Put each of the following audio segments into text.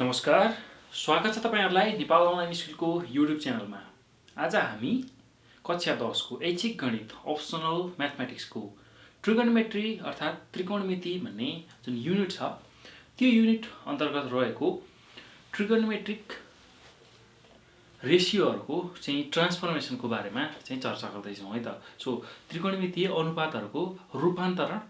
नमस्कार, स्वागत छ तपाईहरुलाई नेपाल अनलाइन स्कुलको युट्युब च्यानलमा। आज हामी कक्षा 10 को ऐच्छिक गणित अप्सनल म्याथमेटिक्सको ट्रिगोनोमेट्री अर्थात् त्रिकोणमिति भन्ने जुन युनिट छ त्यो युनिट अन्तर्गत रहेको ट्रिगोनोमेट्रिक रेशियोहरुको चाहिँ ट्रान्सफर्मेसनको बारेमा चाहिँ चर्चा गर्दै छौं है त। सो त्रिकोणमितीय अनुपातहरुको रूपान्तरण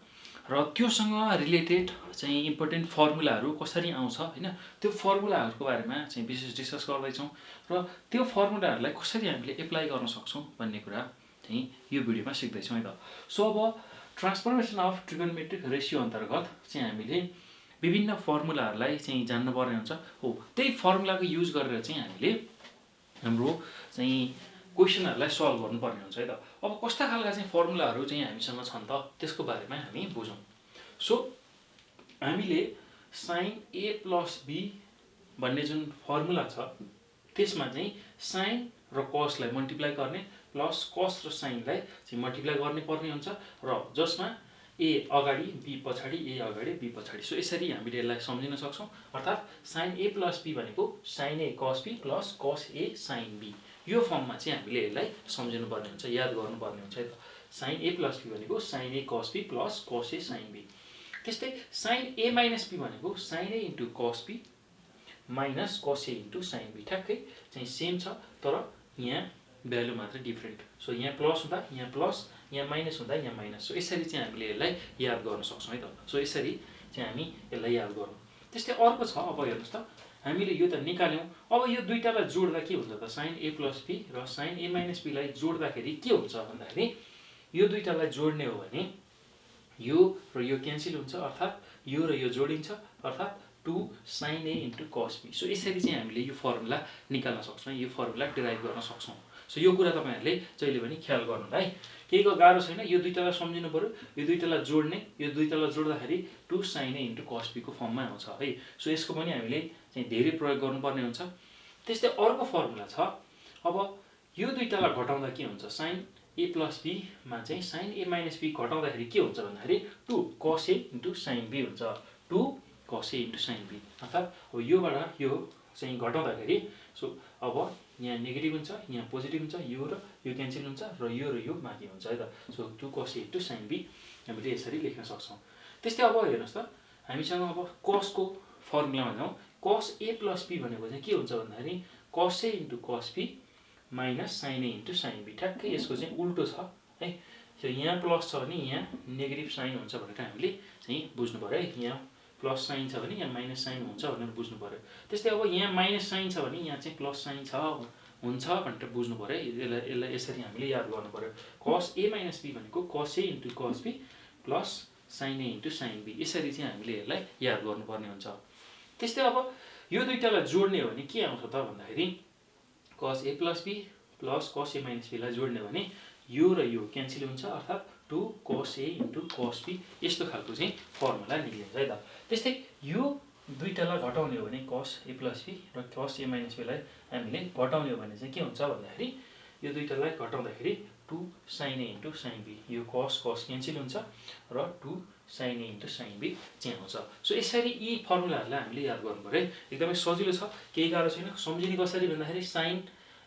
र त्योसँग रिलेटेड चाहिँ इम्पोर्टेन्ट फर्मुलाहरु कसरी आउँछ हैन, त्यो फर्मुलाहरुको बारेमा चाहिँ विशेष डिस्कस गर्दै छौं र त्यो फर्मुलाहरुलाई कसरी हामीले एप्लाई गर्न सक्छौं भन्ने कुरा चाहिँ यो भिडियोमा सिक्दै छौं है त। सो अब ट्रान्सफर्मेसन अफ ट्रिगोनोमेट्रिक रेशियो अन्तर्गत चाहिँ हामीले विभिन्न फर्मुलाहरुलाई चाहिँ जान्न पर्ने हुन्छ। हो, त्यही फर्मुलाको युज गरेर चाहिँ हामीले हाम्रो चाहिँ क्वेशनहरुलाई सल्भ गर्नुपर्ने हुन्छ है त। अब कस्ता खालका चाहिँ फर्मुलाहरु चाहिँ हामीसँग छन् त त्यसको बारेमा हामी बुझौं। सो हामीले sin a + b भन्ने जुन फर्मुला छ त्यसमा चाहिँ sin र cos लाई मल्टिप्लाई गर्ने प्लस cos र sin लाई चाहिँ मल्टिप्लाई गर्ने पर्ने हुन्छ र जसमा a अगाडि b पछाडी a अगाडि b पछाडी। सो यसरी हामीले यसलाई सम्झिन सक्छौं। अर्थात् sin a + b भनेको sin a cos b + cos a sin b, यो फर्ममा चाहिँ हामीले यसलाई सम्झिनु पर्ने हुन्छ, याद गर्नुपर्ने हुन्छ है त। sin a + b भनेको sin a cos b + cos a sin b। त्यस्तै sin a - b भनेको sin a * cos b - cos a * sin b। ठ्याक्कै चाहिँ सेम छ तर यहाँ भ्यालु मात्र डिफरेन्ट। सो यहाँ प्लस हुँदा यहाँ प्लस, यहाँ माइनस हुँदा यहाँ माइनस। सो यसरी चाहिँ हामीले यसलाई याद गर्न सक्छौं है त। सो यसरी चाहिँ हामी यसलाई याद गरौँ। त्यस्तै अर्को छ, अब हेर्नुस् त, हामीले यो त निकाल्यौं। अब यो दुईटालाई जोड्दा के हुन्छ त, sin a + b र sin a - b लाई जोड्दाखेरि के हुन्छ भन्दाखेरि यो दुईटालाई जोड्ने हो भने यो र यो क्यान्सल हुन्छ, अर्थात् यो र यो जोडिन्छ, अर्थात् 2 sin a * cos b। So यसरी चाहिँ हामीले यो फर्मुला निकाल्न सक्छौं, यो फर्मुला डिराइभ गर्न सक्छौं। सो यो कुरा तपाईहरुले जहिले पनि ख्याल गर्नु है। केहीको गाह्रो छैन, यो दुईटालाई सम्झिनु पर्यो, यो दुईटालाई जोड्ने, यो दुईटालाई जोड्दाखेरि 2 sin a * cos b को फर्ममा आउँछ है। सो यसको पनि हामीले चाहिँ धेरै प्रयोग गर्नुपर्ने हुन्छ। त्यस्तै अर्को फर्मुला छ, अब यो दुईटालाई घटाउँदा के हुन्छ, sin a + b मा चाहिँ sin a - b घटाउँदाखेरि के हुन्छ भन्दाखेरि 2 cos a * sin b हुन्छ, 2 cos a * sin b। अर्थात् अब योबाट यो चाहिँ घटाउँदाखेरि सो अब यहाँ नेगेटिभ हुन्छ, यहाँ पोजिटिभ हुन्छ, यो र यो क्यान्सल हुन्छ र यो बाँकी हुन्छ है त। So 2 cos a * sin b हामीले यसरी लेख्न सक्छौं। त्यस्तै अब हेर्नुस् त, हामीसँग अब cos को फर्मुलामा जाउँ। cos a + b भनेको चाहिँ के हुन्छ भन्दाखेरि cos a * cos b - sin a * sin b। ठ्याक्कै यसको चाहिँ उल्टो छ है। सो यहाँ प्लस छ भने यहाँ नेगेटिभ साइन हुन्छ भनेर हामीले चाहिँ बुझ्नु पर्यो है। यहाँ प्लस साइन छ भने यहाँ माइनस साइन हुन्छ भनेर बुझ्नु पर्यो। त्यस्तै अब यहाँ माइनस साइन छ भने यहाँ चाहिँ प्लस साइन हुन्छ भनेर बुझ्नु पर्यो है। यसलाई यसरी हामीले याद गर्नु पर्यो। cos a - b भनेको cos a * cos b + sin a * sin b, यसरी चाहिँ हामीले यसलाई याद गर्नुपर्ने हुन्छ। त्यस्तै अब यो दुईटालाई जोड्ने हो भने के आउँछ त भन्दाखेरि cos a + b + cos a - b लाई जोड्ने हो भने यो र यो क्यान्सल हुन्छ, अर्थात् 2 cos a * cos b, यस्तो खालको चाहिँ फर्मुला निक्लिन्छ है त। त्यस्तै यो दुईटालाई घटाउने हो भने cos a + b र cos a - b लाई हामीले घटाउने हो भने चाहिँ के हुन्छ भन्दाखेरि यो दुईटालाई घटाउँदाखेरि 2 sin a * sin b, यो cos क्यान्सल हुन्छ र 2 sin a * sin b चाहिँ आउँछ। सो यसरी यी फर्मुलाहरुलाई हामीले याद गर्नु पर्यो है। एकदमै सजिलो छ, केही गाह्रो छैन। सम्झिने कसरी भन्दाखेरि sin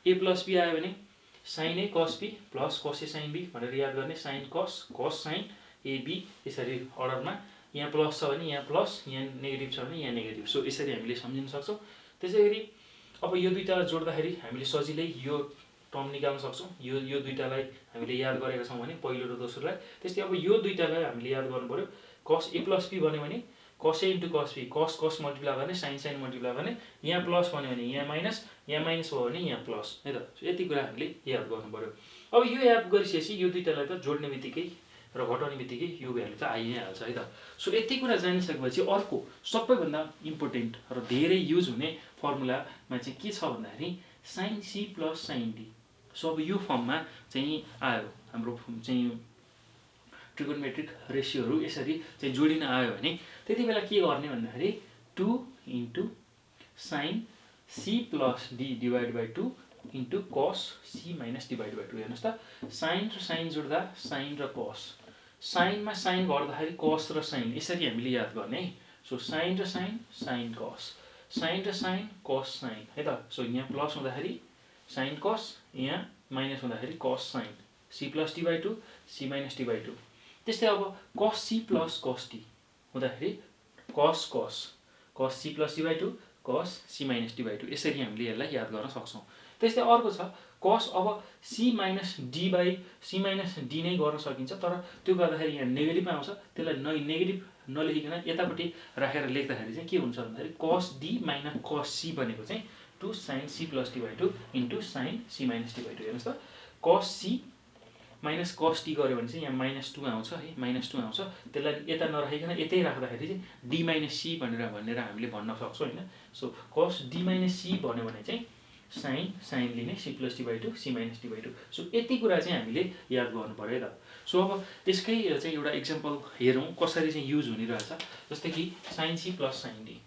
a + b आयो भने sin a cos b + cos a sin b भनेर याद गर्ने, sin cos sin a b, यसरी अर्डरमा। यहाँ प्लस छ भने यहाँ प्लस, यहाँ नेगेटिभ छ भने यहाँ नेगेटिभ। सो यसरी हामीले सम्झिन सक्छौं। त्यसैगरी अब यो दुईटालाई जोड्दाखेरि हामीले सजिलै यो टर्म निकाल्न सक्छौं। यो दुईटालाई हामीले याद गरेका छौं भने पहिलो र दोस्रोलाई। त्यस्तै अब यो दुईटालाई हामीले याद गर्नु पर्यो। cos a + b भन्यो भने cos a * cos b, cos multiply गर्ने, sin मल्टिप्लाई गर्ने, यहाँ प्लस भन्यो भने यहाँ माइनस, यहाँ माइनस भयो भने यहाँ प्लस है त। सो यति कुरा हामीले याद गर्नु पर्यो। अब यो याद गरिसकेपछि यो दुईटालाई त जोड्ने बित्तिकै र घटाउने बित्तिकै यो भ्यालु त आइ नै हाल्छ है त। सो यति कुरा जानिसकेपछि अर्को सबैभन्दा इम्पोर्टेन्ट र धेरै युज हुने फर्मुलामा चाहिँ के छ भन्दाखेरि sin c + sin d। So अब यो फर्ममा चाहिँ आयो हाम्रो चाहिँ ट्रिगोनोमेट्रिक रेशियोहरु यसरी चाहिँ जोडिन आयो भने त्यति बेला के गर्ने भन्दाखेरि 2 * sin c + d / 2 * cos c - d / 2। हेर्नुस् त, sin र sin जोड्दा sin र cos, sin मा sin घट्दाखेरि cos र sin, यसरी हामीले याद गर्ने है। सो sin र sin, sin cos, साइन र साइन कस साइन है त। सो यहाँ प्लस हुँदाखेरि साइन कस, यहाँ माइनस हुँदाखेरि cos sine, C plus T by two C minus T by two. त्यस्तै अब कस सी प्लस कस टी हुँदाखेरि cos cos cos c plus T by two cos c minus T by two, यसरी हामीले यसलाई याद गर्न सक्छौँ। त्यस्तै अर्को छ कस, अब C minus D by C minus D नै गर्न सकिन्छ, तर त्यो गर्दाखेरि यहाँ नेगेटिभ आउँछ, त्यसलाई नेगेटिभ नलेखिकन यतापट्टि राखेर लेख्दाखेरि चाहिँ के हुन्छ भन्दाखेरि कस डी माइनस कस सी भनेको चाहिँ 2 sine C plus T by two into sine C minus T by two. हेर्नुहोस् त, कस सी माइनस कस टी गऱ्यो भने चाहिँ यहाँ -2 आउँछ है, -2 आउँछ। त्यसलाई यता नराखिकन यतै राख्दाखेरि चाहिँ डी माइनस सी भनेर हामीले भन्न सक्छौँ होइन। सो कस डी माइनस सी भन्यो भने चाहिँ साइन लिने C plus T by two C minus T by two. सो यति कुरा चाहिँ हामीले याद गर्नु पऱ्यो है त। सो अब त्यसकै चाहिँ एउटा इक्जाम्पल हेरौँ कसरी चाहिँ युज हुने रहेछ। जस्तै कि sine C plus sine D,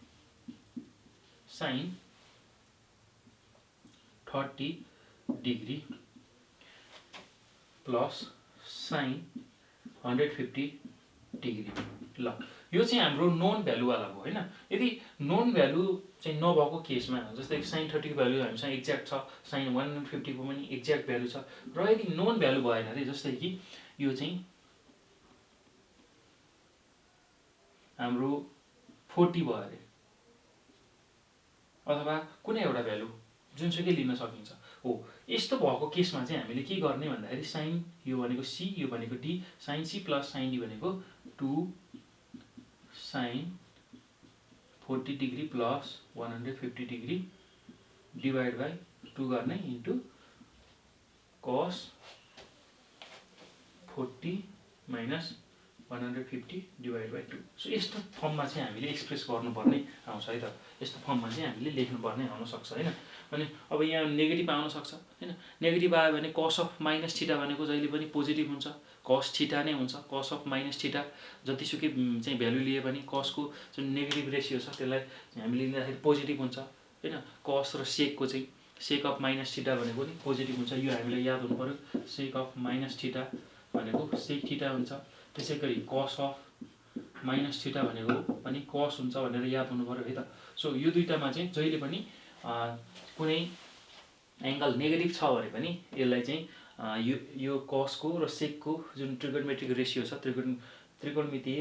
sine 30 degree plus sine 150 degree. ल यो चाहिँ हाम्रो नोन भ्यालुवाला भयो होइन। यदि नोन भ्यालु चाहिँ नभएको केसमा, जस्तै साइन 30 को भ्यालु हामीसँग एक्ज्याक्ट छ, साइन 150 को पनि एक्ज्याक्ट भ्यालु छ, र यदि नोन भ्यालु भएन अरे, जस्तै कि यो चाहिँ हाम्रो 40 भयो अरे, अथवा कुनै एउटा भ्यालु जुनसुकै लिन सकिन्छ हो, यस्तो भएको केसमा चाहिँ हामीले के गर्ने भन्दाखेरि साइन यो भनेको सी यो भनेको D, sine C plus sine D भनेको 2 sine 40 degree plus 150 degree divide by 2 गर्ने इन्टु कस 40 माइनस 150 डिभाइड बाई 2। सो यस्तो फर्ममा चाहिँ हामीले एक्सप्रेस गर्नुपर्ने आउँछ है त। यस्तो फर्ममा चाहिँ हामीले लेख्नुपर्ने आउन सक्छ होइन। अनि अब यहाँ नेगेटिभ आउन सक्छ होइन। नेगेटिभ आयो भने कस अफ माइनस थिटा भनेको जहिले पनि पोजिटिभ हुन्छ, कस थिटा नै हुन्छ। कस अफ माइनस थिटा जतिसुकै चाहिँ भ्यालु लिए पनि कसको जुन नेगेटिभ रेसियो छ त्यसलाई हामीले लिँदाखेरि पोजिटिभ हुन्छ होइन। कस र सेकको चाहिँ सेक अफ माइनस थिटा भनेको पनि पोजिटिभ हुन्छ, यो हामीलाई याद हुनु पर्यो। सेक अफ माइनस थिटा भनेको सेक थिटा हुन्छ। त्यसै गरी कस अफ माइनस थिटा भनेको पनि कस हुन्छ भनेर याद हुनु पर्यो है त। सो यो दुईटामा चाहिँ जहिले पनि कुनै एङ्गल नेगेटिभ छ भने पनि यसलाई चाहिँ यो कसको र सेकको जुन ट्रिगोनोमेट्रिक रेसियो छ, त्रिकोणमितीय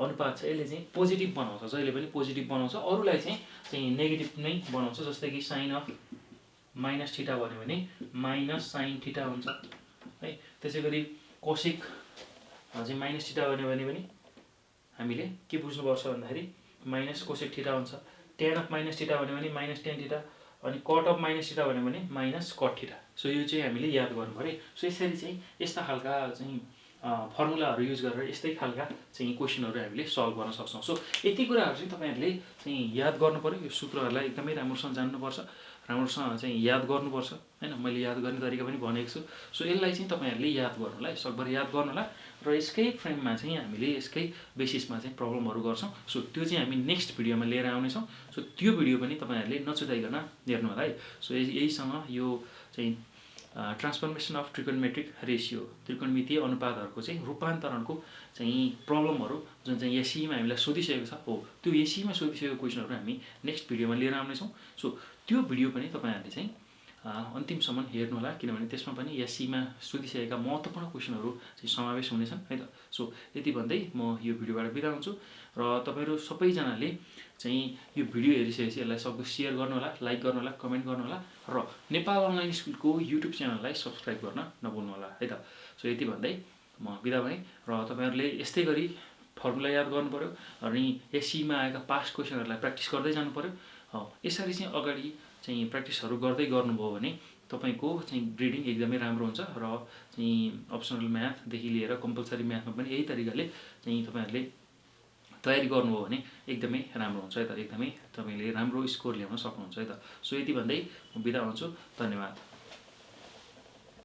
अनुपात छ, यसले चाहिँ पोजिटिभ बनाउँछ, जहिले पनि पोजिटिभ बनाउँछ। अरूलाई चाहिँ नेगेटिभ नै बनाउँछ। जस्तै कि साइन अफ माइनस थिटा भन्यो भने माइनस साइन थिटा हुन्छ है। त्यसै गरी कोसेक चाहिँ माइनस थिटा भन्यो भने पनि हामीले के बुझ्नुपर्छ भन्दाखेरि माइनस कोसेक थिटा हुन्छ। टेन अफ माइनस थिटा भन्यो भने माइनस टेन थिटा, अनि कट अफ माइनस थिटा भन्यो भने माइनस कट थिटा। सो यो चाहिँ हामीले याद गर्नु पर्यो। सो यसरी चाहिँ यस्ता खालका चाहिँ फर्मुलाहरू युज गरेर यस्तै खालका चाहिँ क्वेसनहरू हामीले सल्भ गर्न सक्छौँ। सो यति कुराहरू चाहिँ तपाईँहरूले चाहिँ याद गर्नु पर्यो। यो सूत्रहरूलाई एकदमै राम्रोसँग जान्नुपर्छ, राम्रोसँग चाहिँ याद गर्नुपर्छ होइन। मैले याद गर्ने तरिका पनि भनेको छु। सो यसलाई चाहिँ तपाईँहरूले याद गर्नुलाई सकभर याद गर्नुलाई, र यसकै फ्रेममा चाहिँ हामीले यसकै बेसिसमा चाहिँ प्रब्लमहरू गर्छौँ। सो त्यो चाहिँ हामी नेक्स्ट भिडियोमा लिएर आउनेछौँ। सो त्यो भिडियो पनि तपाईँहरूले नछुटाइकन हेर्नु होला है। सो यहीसँग यो चाहिँ ट्रान्सफर्मेसन अफ ट्रिकोनोमेट्रिक रेसियो, त्रिकोणमितीय अनुपातहरूको चाहिँ रूपान्तरणको चाहिँ प्रब्लमहरू जुन चाहिँ एसईमा हामीलाई सोधिसकेको छ हो, त्यो एसईमा सोधिसकेको क्वेसनहरू हामी नेक्स्ट भिडियोमा लिएर आउनेछौँ। सो त्यो भिडियो पनि तपाईँहरूले चाहिँ अन्तिमसम्म हेर्नु होला, किनभने त्यसमा पनि एसईमा सोधिसकेका महत्त्वपूर्ण क्वेसनहरू चाहिँ समावेश हुनेछन् है त। सो यति भन्दै म यो भिडियोबाट बिदा हुन्छु, र तपाईँहरू सबैजनाले चाहिँ यो भिडियो हेरिसकेपछि यसलाई सक्दो सेयर गर्नु होला, लाइक गर्नु होला, कमेन्ट गर्नु होला, र नेपाल अनलाइन स्कुलको युट्युब च्यानललाई सब्सक्राइब गर्न नभुल्नु होला है त। सो यति भन्दै म बिदा भएँ, र तपाईँहरूले यस्तै गरी फर्मुला याद गर्नु पर्यो, अनि एसईमा आएका पास्ट क्वेसनहरूलाई प्र्याक्टिस गर्दै जानु पर्यो। यसरी चाहिँ अगाडि चाहिँ प्र्याक्टिसहरू गर्दै गर्नुभयो भने तपाईँको चाहिँ ग्रेडिङ एकदमै राम्रो हुन्छ, र चाहिँ अप्सनल म्याथदेखि लिएर कम्पलसरी म्याथमा पनि यही तरिकाले चाहिँ तपाईँहरूले तयारी गर्नुभयो भने एकदमै राम्रो हुन्छ है त। एकदमै तपाईँले राम्रो स्कोर ल्याउन सक्नुहुन्छ है त। सो यति भन्दै म बिदा हुन्छु, धन्यवाद।